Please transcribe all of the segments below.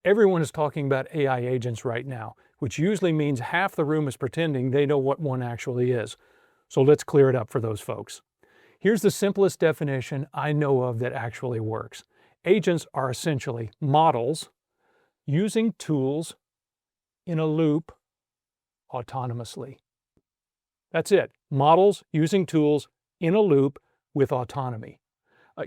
Everyone is talking about AI agents right now, which usually means half the room is pretending they know what one actually is. So let's clear it up for those folks. Here's the simplest definition I know of that actually works. Agents are essentially models using tools in a loop autonomously. That's it. Models using tools in a loop with autonomy.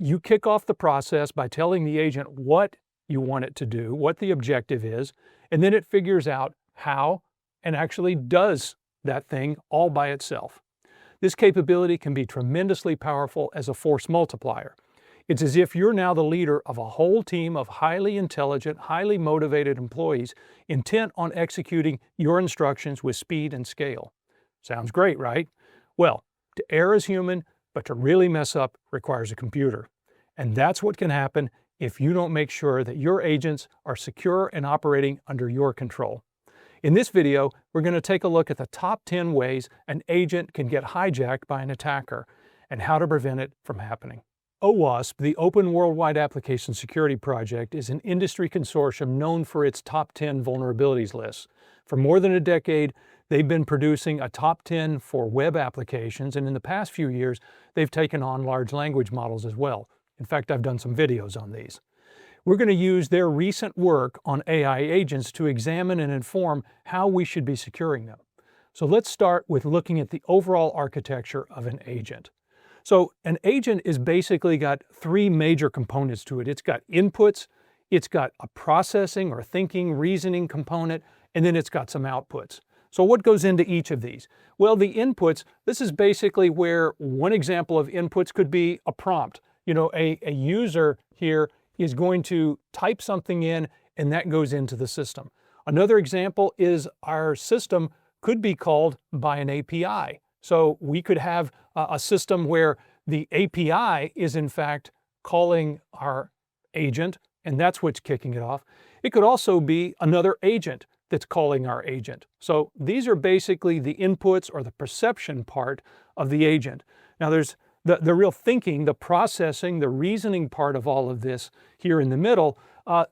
You kick off the process by telling the agent what you want it to do, what the objective is, and then it figures out how and actually does that thing all by itself. This capability can be tremendously powerful as a force multiplier. It's as if you're now the leader of a whole team of highly intelligent, highly motivated employees intent on executing your instructions with speed and scale. Sounds great, right? Well, to err is human, but to really mess up requires a computer. And that's what can happen if you don't make sure that your agents are secure and operating under your control. In this video, we're going to take a look at the top 10 ways an agent can get hijacked by an attacker and how to prevent it from happening. OWASP, the Open Worldwide Application Security Project, is an industry consortium known for its top 10 vulnerabilities lists. For more than a decade, they've been producing a top 10 for web applications, and in the past few years, they've taken on large language models as well. In fact, I've done some videos on these. We're going to use their recent work on AI agents to examine and inform how we should be securing them. So let's start with looking at the overall architecture of an agent. So an agent is basically got three major components to it. It's got inputs, it's got a processing or thinking, reasoning component, and then it's got some outputs. So what goes into each of these? Well, the inputs, this is basically where one example of inputs could be a prompt. You know, a user here is going to type something in and that goes into the system. Another example is our system could be called by an API. So we could have a system where the API is in fact calling our agent, and that's what's kicking it off. It could also be another agent that's calling our agent. So these are basically the inputs or the perception part of the agent. Now there's the real thinking, the processing, the reasoning part of all of this here in the middle.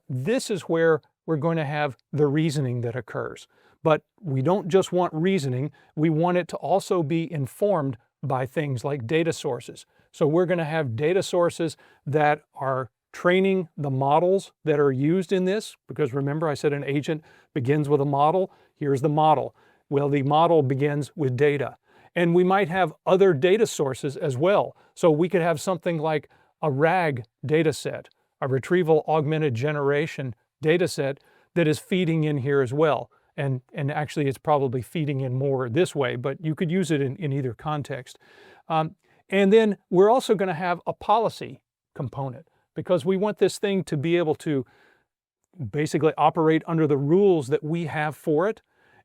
This is where we're going to have the reasoning that occurs. But we don't just want reasoning, we want it to also be informed by things like data sources. So we're going to have data sources that are training the models that are used in this, because remember I said an agent begins with a model. Here's the model. Well, the model begins with data. And we might have other data sources as well. So we could have something like a RAG data set, a retrieval augmented generation data set that is feeding in here as well. And actually it's probably feeding in more this way, but you could use it in either context. And then we're also going to have a policy component because we want this thing to be able to basically operate under the rules that we have for it.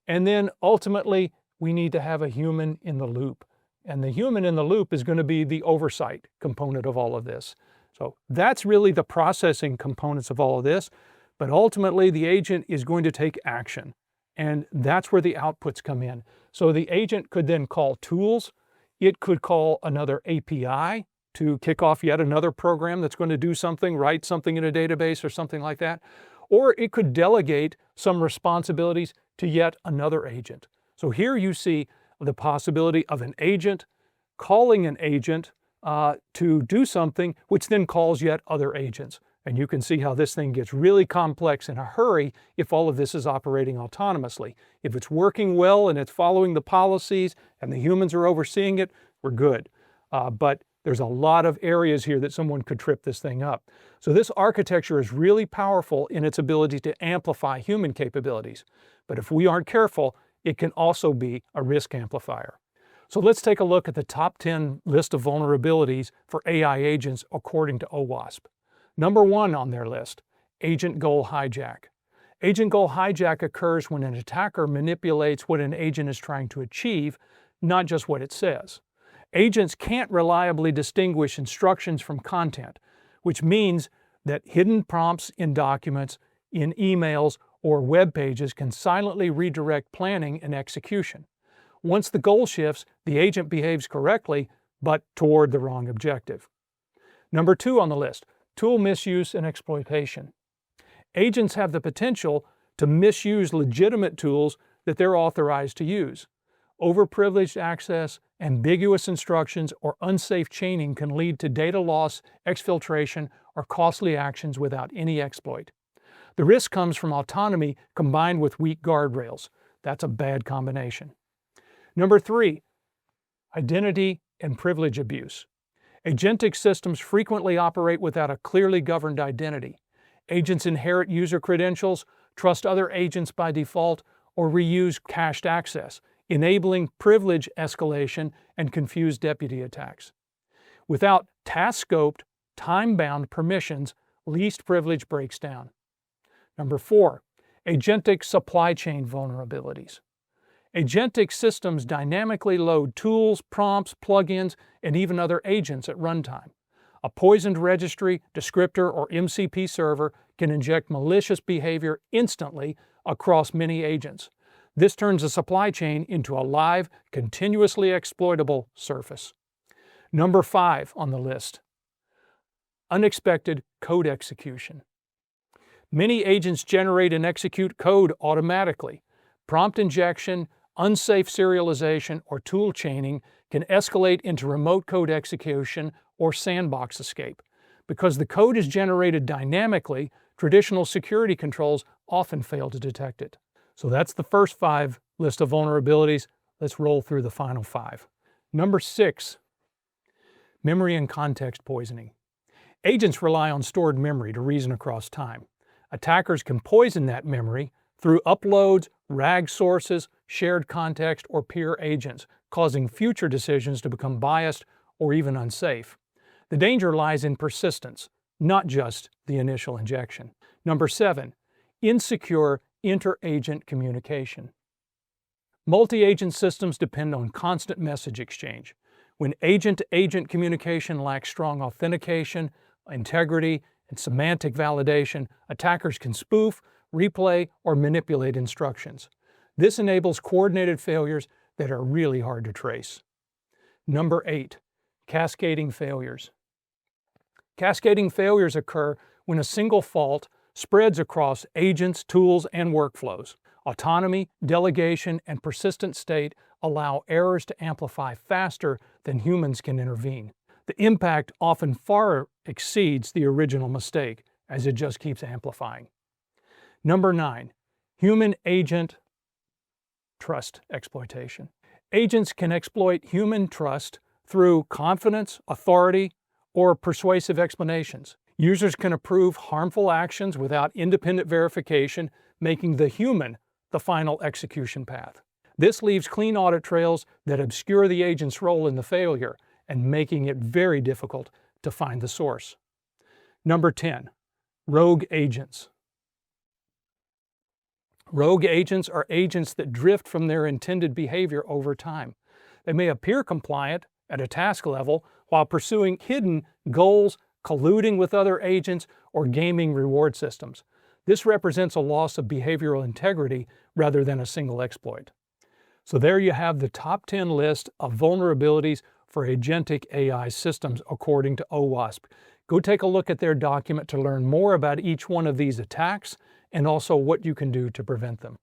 And then ultimately, we need to have a human in the loop. And the human in the loop is going to be the oversight component of all of this. So that's really the processing components of all of this. But ultimately, the agent is going to take action. And that's where the outputs come in. So the agent could then call tools. It could call another API to kick off yet another program that's going to do something, write something in a database or something like that. Or it could delegate some responsibilities to yet another agent. So here you see the possibility of an agent calling an agent to do something, which then calls yet other agents. And you can see how this thing gets really complex in a hurry if all of this is operating autonomously. If it's working well and it's following the policies and the humans are overseeing it, we're good. But there's a lot of areas here that someone could trip this thing up. So this architecture is really powerful in its ability to amplify human capabilities. But if we aren't careful, it can also be a risk amplifier. So let's take a look at the top 10 list of vulnerabilities for AI agents according to OWASP. Number 1 on their list, agent goal hijack. Agent goal hijack occurs when an attacker manipulates what an agent is trying to achieve, not just what it says. Agents can't reliably distinguish instructions from content, which means that hidden prompts in documents, in emails, or web pages can silently redirect planning and execution. Once the goal shifts, the agent behaves correctly, but toward the wrong objective. Number 2 on the list, tool misuse and exploitation. Agents have the potential to misuse legitimate tools that they're authorized to use. Overprivileged access, ambiguous instructions, or unsafe chaining can lead to data loss, exfiltration, or costly actions without any exploit. The risk comes from autonomy combined with weak guardrails. That's a bad combination. Number 3, identity and privilege abuse. Agentic systems frequently operate without a clearly governed identity. Agents inherit user credentials, trust other agents by default, or reuse cached access, enabling privilege escalation and confused deputy attacks. Without task-scoped, time-bound permissions, least privilege breaks down. Number 4, agentic supply chain vulnerabilities. Agentic systems dynamically load tools, prompts, plugins, and even other agents at runtime. A poisoned registry, descriptor, or MCP server can inject malicious behavior instantly across many agents. This turns the supply chain into a live, continuously exploitable surface. Number 5 on the list, unexpected code execution. Many agents generate and execute code automatically. Prompt injection, unsafe serialization, or tool chaining can escalate into remote code execution or sandbox escape. Because the code is generated dynamically, traditional security controls often fail to detect it. So that's the first 5 list of vulnerabilities. Let's roll through the final 5. Number 6, memory and context poisoning. Agents rely on stored memory to reason across time. Attackers can poison that memory through uploads, RAG sources, shared context, or peer agents, causing future decisions to become biased or even unsafe. The danger lies in persistence, not just the initial injection. Number 7, insecure inter-agent communication. Multi-agent systems depend on constant message exchange. When agent-to-agent communication lacks strong authentication, integrity, and semantic validation, attackers can spoof, replay, or manipulate instructions. This enables coordinated failures that are really hard to trace. Number 8, cascading failures. Cascading failures occur when a single fault spreads across agents, tools, and workflows. Autonomy, delegation, and persistent state allow errors to amplify faster than humans can intervene. The impact often far exceeds the original mistake, as it just keeps amplifying. Number 9, human-agent trust exploitation. Agents can exploit human trust through confidence, authority, or persuasive explanations. Users can approve harmful actions without independent verification, making the human the final execution path. This leaves clean audit trails that obscure the agent's role in the failure and making it very difficult to find the source. Number 10, rogue agents. Rogue agents are agents that drift from their intended behavior over time. They may appear compliant at a task level while pursuing hidden goals, colluding with other agents, or gaming reward systems. This represents a loss of behavioral integrity rather than a single exploit. So there you have the top 10 list of vulnerabilities for agentic AI systems according to OWASP. Go take a look at their document to learn more about each one of these attacks and also what you can do to prevent them.